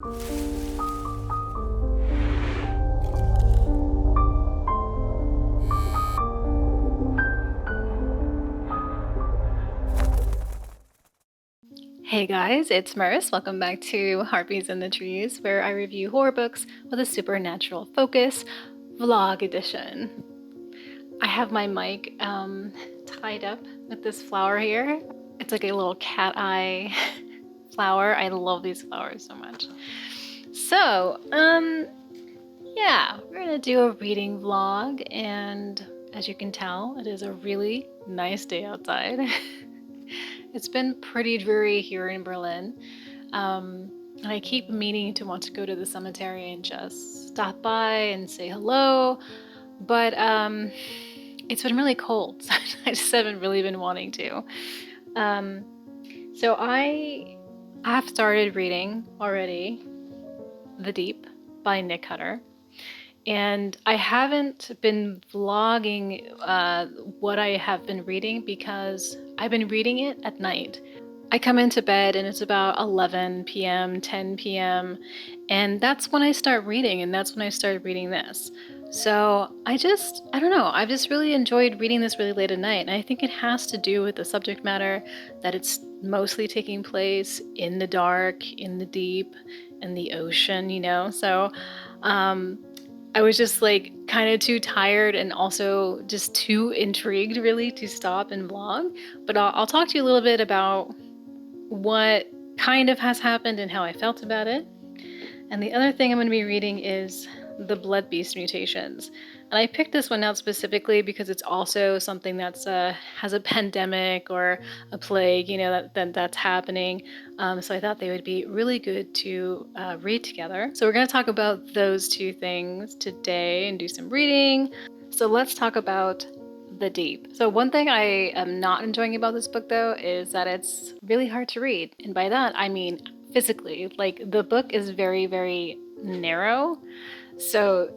Hey guys, it's Maris. Welcome back to Harpies in the Trees, where I review horror books with a supernatural focus, vlog edition. I have my mic tied up with this flower here. It's like a little cat eye flower. I love these flowers so much. So, yeah, we're gonna do a reading vlog, and as you can tell, it is a really nice day outside. It's been pretty dreary here in Berlin, and I keep meaning to want to go to the cemetery and just stop by and say hello, but it's been really cold, so I just haven't really been wanting to. So I have started reading already The Deep by Nick Cutter. And I haven't been vlogging what I have been reading because I've been reading it at night. I come into bed and it's about 11 p.m., 10 p.m., and that's when I start reading, and that's when I started reading this. So I don't know, I've just really enjoyed reading this really late at night, and I think it has to do with the subject matter, that it's mostly taking place in the dark, in the deep, in the ocean, you know? So I was just like kind of too tired and also just too intrigued really to stop and vlog. But I'll talk to you a little bit about what kind of has happened and how I felt about it. And the other thing I'm going to be reading is The Blood Beast Mutations. And I picked this one out specifically because it's also something that's has a pandemic or a plague, you know, that's happening. So I thought they would be really good to read together. So we're going to talk about those two things today and do some reading. So let's talk about The Deep. So one thing I am not enjoying about this book though is that it's really hard to read. And by that I mean physically. Like the book is very, very narrow. So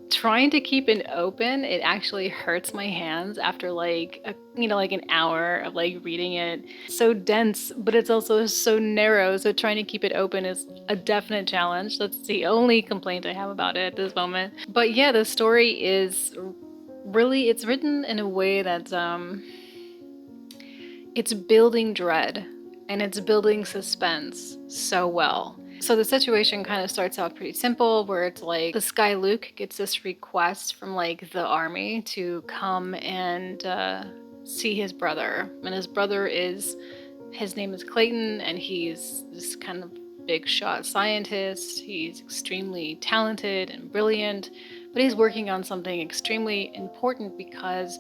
trying to keep it open, it actually hurts my hands after like like an hour of like reading it. So dense, but it's also so narrow, so trying to keep it open is a definite challenge. That's the only complaint I have about it at this moment. But yeah, the story is really, it's written in a way that's it's building dread and it's building suspense so well. So the situation kind of starts out pretty simple, where it's like this guy Luke gets this request from like the army to come and see his brother. And his brother his name is Clayton, and he's this kind of big shot scientist. He's extremely talented and brilliant, but he's working on something extremely important because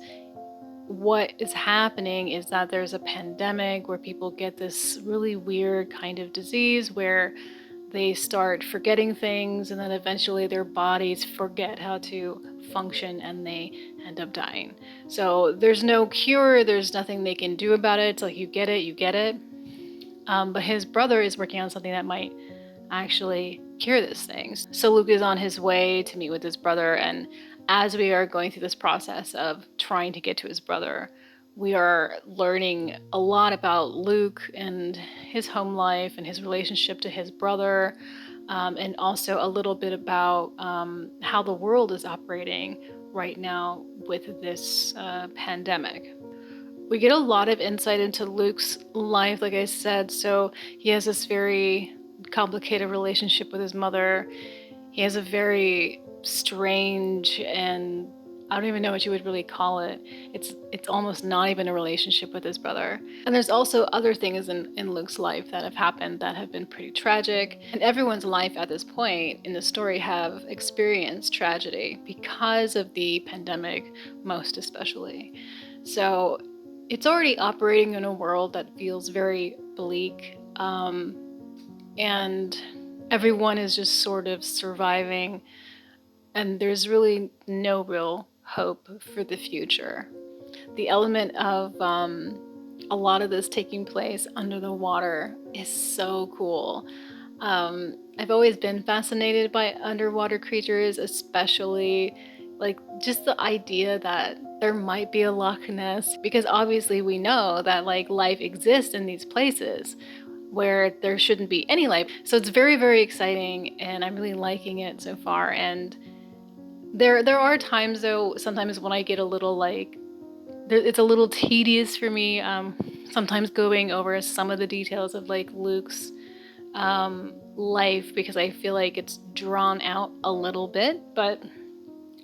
what is happening is that there's a pandemic where people get this really weird kind of disease where they start forgetting things, and then eventually their bodies forget how to function and they end up dying. So there's no cure, there's nothing they can do about it. It's like you get it, you get it. But his brother is working on something that might actually cure this thing. So Luke is on his way to meet with his brother, and as we are going through this process of trying to get to his brother, we are learning a lot about Luke and his home life and his relationship to his brother, and also a little bit about how the world is operating right now with this pandemic. We get a lot of insight into Luke's life, like I said. So he has this very complicated relationship with his mother. He has a very strange, and I don't even know what you would really call it. It's almost not even a relationship with his brother. And there's also other things in Luke's life that have happened that have been pretty tragic. And everyone's life at this point in the story have experienced tragedy because of the pandemic, most especially. So it's already operating in a world that feels very bleak, and everyone is just sort of surviving, and there's really no real hope for the future. The element of a lot of this taking place under the water is so cool. I've always been fascinated by underwater creatures, especially like just the idea that there might be a Loch Ness, because obviously we know that like life exists in these places. where there shouldn't be any life. So it's very, very exciting, and I'm really liking it so far. And there are times though, sometimes when I get a little like, it's a little tedious for me. Sometimes going over some of the details of like Luke's life, because I feel like it's drawn out a little bit, but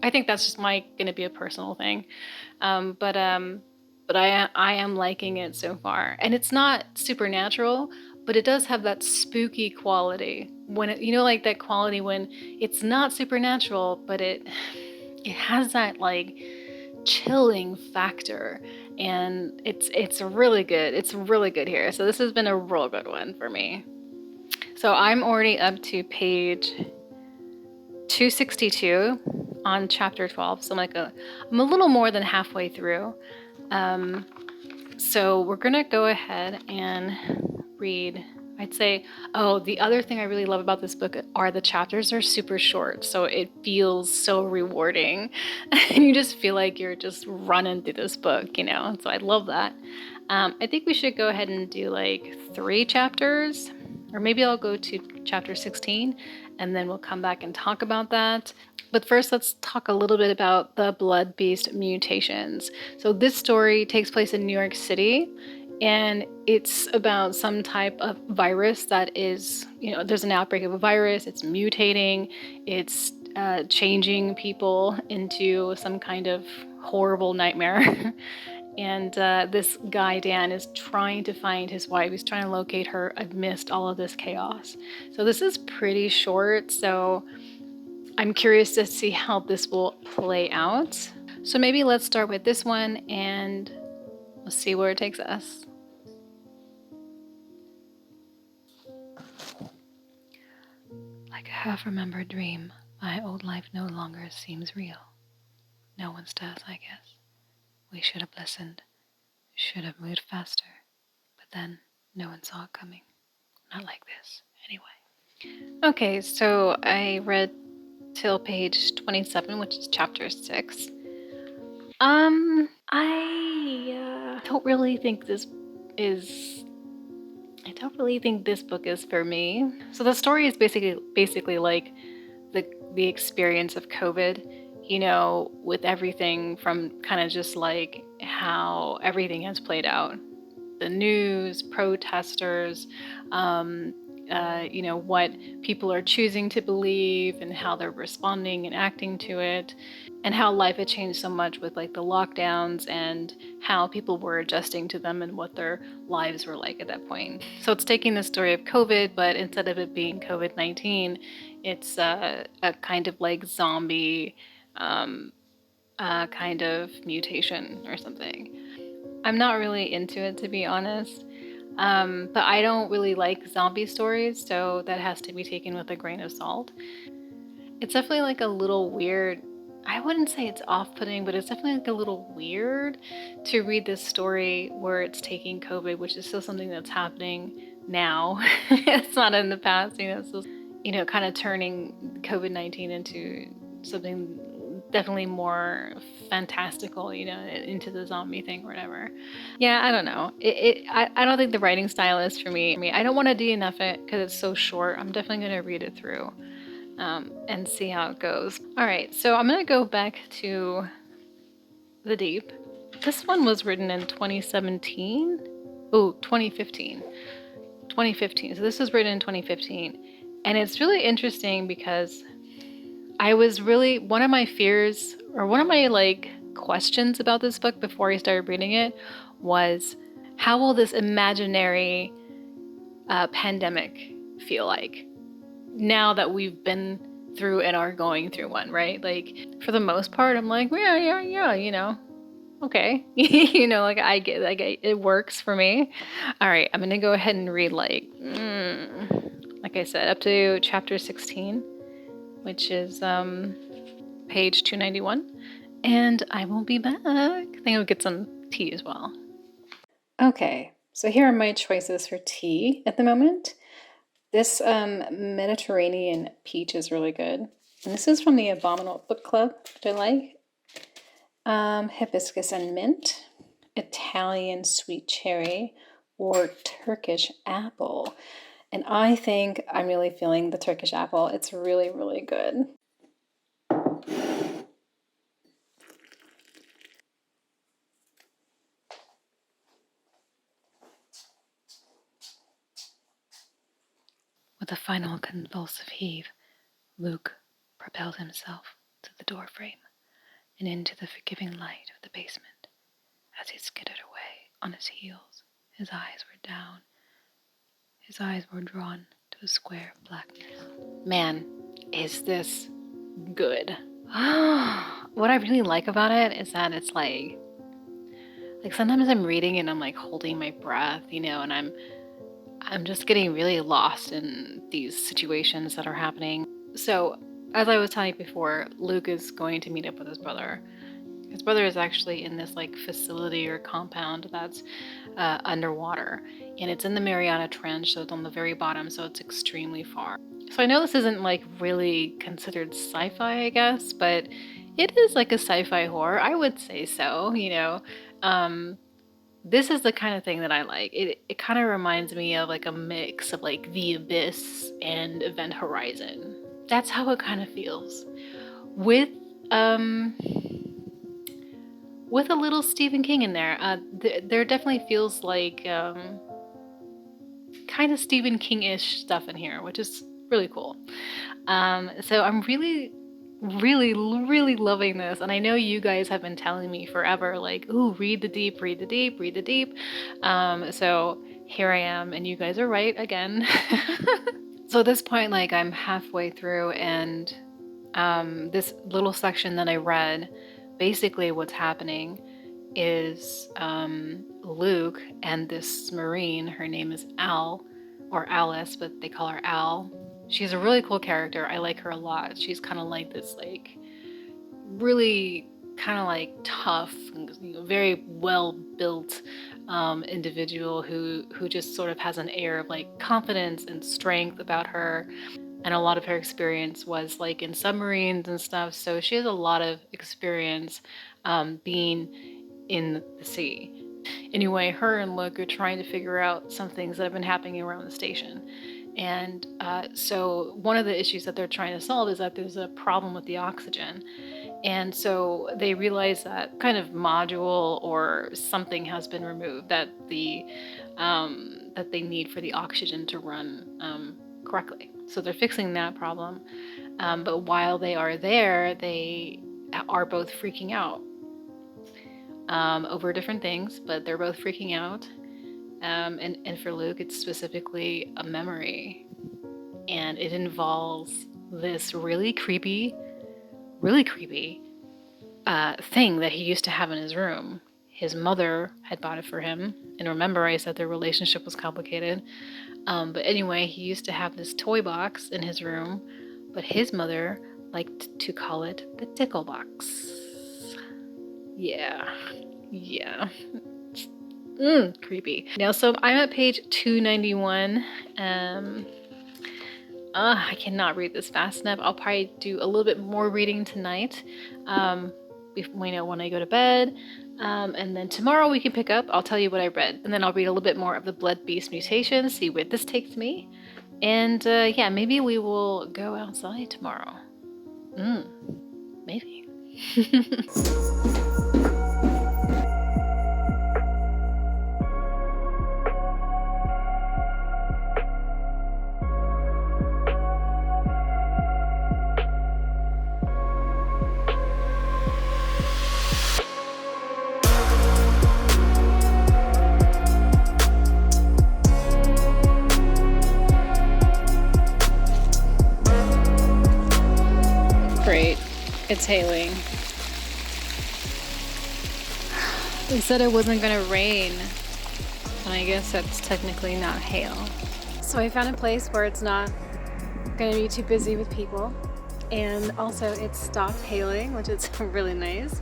I think that's just gonna be a personal thing. But I am liking it so far, and it's not supernatural, but it does have that spooky quality. When it, like that quality when it's not supernatural, but it has that like chilling factor, and it's really good. It's really good here. So this has been a real good one for me. So I'm already up to page 262 on chapter 12. So I'm a little more than halfway through. So we're gonna go ahead and read. I'd say, oh, the other thing I really love about this book are the chapters are super short, so it feels so rewarding. And you just feel like you're just running through this book, So I love that. I think we should go ahead and do like 3 chapters, or maybe I'll go to chapter 16, and then we'll come back and talk about that. But first, let's talk a little bit about the Blood Beast Mutations. So this story takes place in New York City, and it's about some type of virus that is, there's an outbreak of a virus, it's mutating, it's changing people into some kind of horrible nightmare. And this guy, Dan, is trying to find his wife. He's trying to locate her amidst all of this chaos. So this is pretty short, so I'm curious to see how this will play out. So maybe let's start with this one, and we'll see where it takes us. Like a half-remembered dream, my old life no longer seems real. No one's does, I guess. We should have listened. Should have moved faster. But then, no one saw it coming. Not like this, anyway. Okay, so I read till page 27, which is chapter 6. I don't really think this book is for me. So the story is basically like the experience of COVID, with everything from kind of just like how everything has played out. The news, protesters, what people are choosing to believe and how they're responding and acting to it, and how life had changed so much with like the lockdowns and how people were adjusting to them and what their lives were like at that point. So it's taking the story of COVID, but instead of it being COVID-19, it's a kind of like zombie kind of mutation or something. I'm not really into it, to be honest. But I don't really like zombie stories, so that has to be taken with a grain of salt. It's definitely like a little weird. I wouldn't say it's off-putting, but it's definitely like a little weird to read this story where it's taking COVID, which is still something that's happening now. It's not in the past, it's still, kind of turning COVID-19 into something definitely more fantastical, into the zombie thing or whatever. Yeah, I don't know. I don't think the writing style is for me. I don't want to DNF it because it's so short. I'm definitely going to read it through and see how it goes. All right, so I'm going to go back to The Deep. This one was written in 2017. Oh, 2015. 2015. So this was written in 2015. And it's really interesting because one of my fears, or one of my like questions about this book before I started reading it was, how will this imaginary pandemic feel like now that we've been through and are going through one, right? Like, for the most part, I'm like, yeah, okay. Like I get, like it works for me. All right, I'm gonna go ahead and read like I said, up to chapter 16, which is page 291, and I will be back. I think I'll get some tea as well. Okay, so here are my choices for tea at the moment. This Mediterranean peach is really good. And this is from the Abominable Book Club, which I like. Hibiscus and mint, Italian sweet cherry, or Turkish apple. And I think I'm really feeling the Turkish apple. It's really, really good. With a final convulsive heave, Luke propelled himself to the doorframe and into the forgiving light of the basement. As he skittered away on his heels, his eyes were down. His eyes were drawn to a square of blackness. Man, is this good. What I really like about it is that it's like sometimes I'm reading and I'm like holding my breath, you know, and I'm just getting really lost in these situations that are happening. So, as I was telling you before, Luke is going to meet up with his brother. His brother is actually in this like facility or compound that's underwater, and it's in the Mariana Trench, so it's on the very bottom, so it's extremely far. So I know this isn't like really considered sci-fi, I guess, but it is like a sci-fi horror. I would say so, you know. This is the kind of thing that I like. It kind of reminds me of like a mix of like The Abyss and Event Horizon. That's how it kind of feels. With a little Stephen King in there. There definitely feels like kind of Stephen King-ish stuff in here, which is really cool. So I'm really loving this, and I know you guys have been telling me forever, like, ooh, read the deep, read the deep, read the deep. So here I am, and you guys are right again. So at this point, like, I'm halfway through, and this little section that I read, basically what's happening is Luke and this Marine, her name is Al, or Alice, but they call her Al. She's a really cool character. I like her a lot. She's kind of like this, like, really kind of like tough, you know, very well-built individual who just sort of has an air of like confidence and strength about her. And a lot of her experience was like in submarines and stuff. So she has a lot of experience being in the sea. Anyway, her and Luke are trying to figure out some things that have been happening around the station. And so one of the issues that they're trying to solve is that there's a problem with the oxygen. And so they realize that kind of module or something has been removed that that they need for the oxygen to run correctly. So they're fixing that problem. But while they are there, they are both freaking out over different things, but they're both freaking out. And for Luke, it's specifically a memory. And it involves this really creepy thing that he used to have in his room. His mother had bought it for him. And remember, I said their relationship was complicated. But anyway, he used to have this toy box in his room, but his mother liked to call it the tickle box. Yeah. Creepy. Now, so I'm at page 291. I cannot read this fast enough. I'll probably do a little bit more reading tonight, when I go to bed. And then tomorrow we can pick up. I'll tell you what I read, and then I'll read a little bit more of the Blood Beast Mutations, see where this takes me. And yeah, maybe we will go outside tomorrow. Maybe. Great. It's hailing. They said it wasn't gonna rain, and I guess that's technically not hail. So I found a place where it's not gonna be too busy with people, and also it stopped hailing, which is really nice.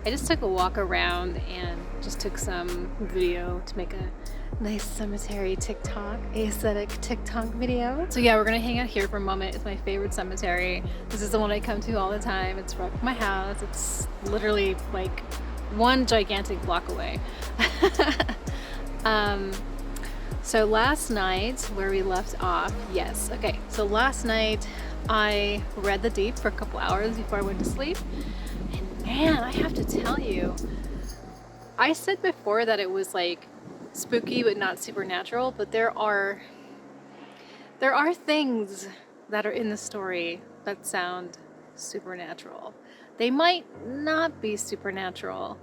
I just took a walk around and just took some video to make a nice cemetery TikTok, aesthetic TikTok video. So yeah, we're gonna hang out here for a moment. It's my favorite cemetery. This is the one I come to all the time. It's right from my house. It's literally like one gigantic block away. So last night, where we left off, yes, okay. So last night I read The Deep for a couple hours before I went to sleep. And man, I have to tell you, I said before that it was like spooky but not supernatural, but there are things that are in the story that sound supernatural. They might not be supernatural,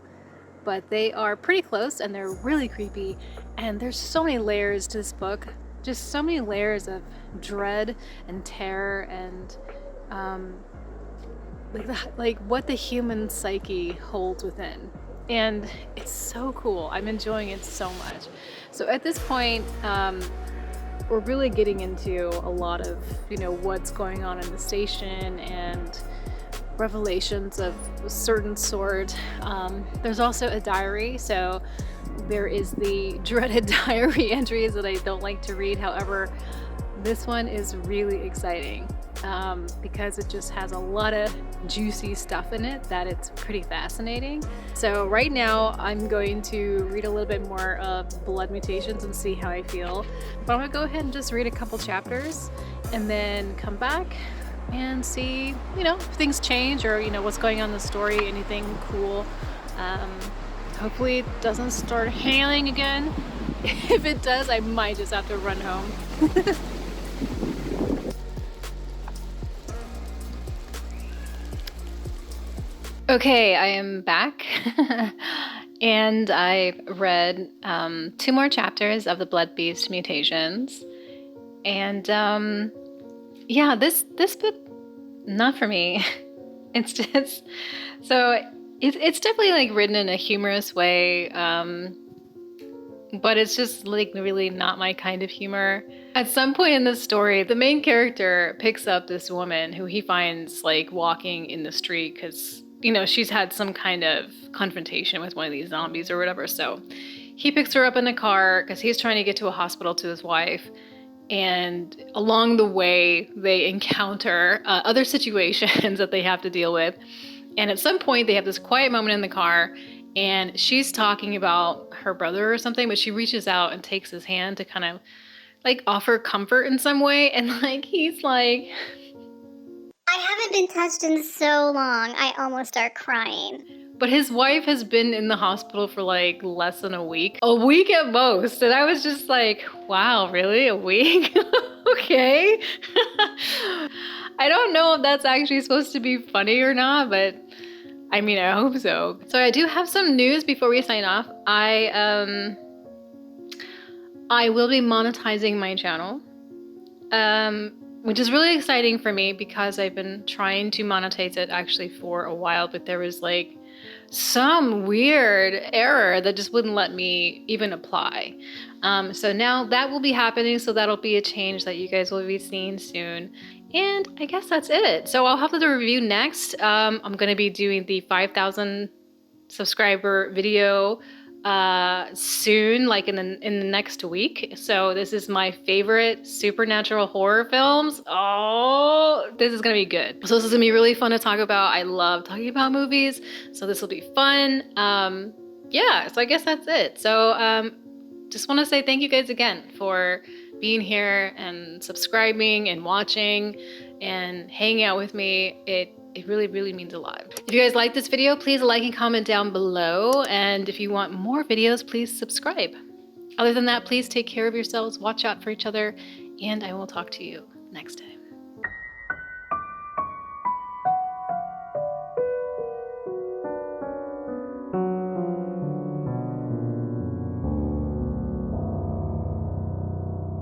but they are pretty close and they're really creepy. And there's so many layers to this book, just so many layers of dread and terror and like what the human psyche holds within. And it's so cool. I'm enjoying it so much. So at this point, we're really getting into a lot of, what's going on in the station and revelations of a certain sort. There's also a diary, so there is the dreaded diary entries that I don't like to read. However, this one is really exciting because it just has a lot of juicy stuff in it that it's pretty fascinating. So right now I'm going to read a little bit more of Blood Mutations and see how I feel. But I'm gonna go ahead and just read a couple chapters and then come back and see, if things change or, what's going on in the story, anything cool. Hopefully it doesn't start hailing again. If it does, I might just have to run home. Okay, I am back. And I read 2 more chapters of the Blood Beast Mutations. And yeah, this book, not for me. It's just, so it's definitely like written in a humorous way, but it's just like really not my kind of humor. At some point in the story, the main character picks up this woman who he finds like walking in the street because, she's had some kind of confrontation with one of these zombies or whatever. So he picks her up in a car because he's trying to get to a hospital to his wife. And along the way, they encounter other situations that they have to deal with. And at some point, they have this quiet moment in the car, and she's talking about her brother or something, but she reaches out and takes his hand to kind of like offer comfort in some way. And like, he's like, I haven't been touched in so long, I almost start crying. But his wife has been in the hospital for like less than a week at most. And I was just like, wow, really? A week? Okay. I don't know if that's actually supposed to be funny or not, but I mean, I hope so. So I do have some news before we sign off. I will be monetizing my channel, which is really exciting for me because I've been trying to monetize it actually for a while, but there was like some weird error that just wouldn't let me even apply. So now that will be happening, so that'll be a change that you guys will be seeing soon. And I guess that's it. So I'll have the review next. I'm going to be doing the 5,000 subscriber video soon, like in the next week. So this is my favorite supernatural horror films. Oh, this is gonna be good. So this is gonna be really fun to talk about. I love talking about movies, so this will be fun. Yeah, so I guess that's it. So just want to say thank you guys again for being here and subscribing and watching and hanging out with me. It really, really means a lot. If you guys like this video, please like and comment down below. And if you want more videos, please subscribe. Other than that, please take care of yourselves, watch out for each other, and I will talk to you next time.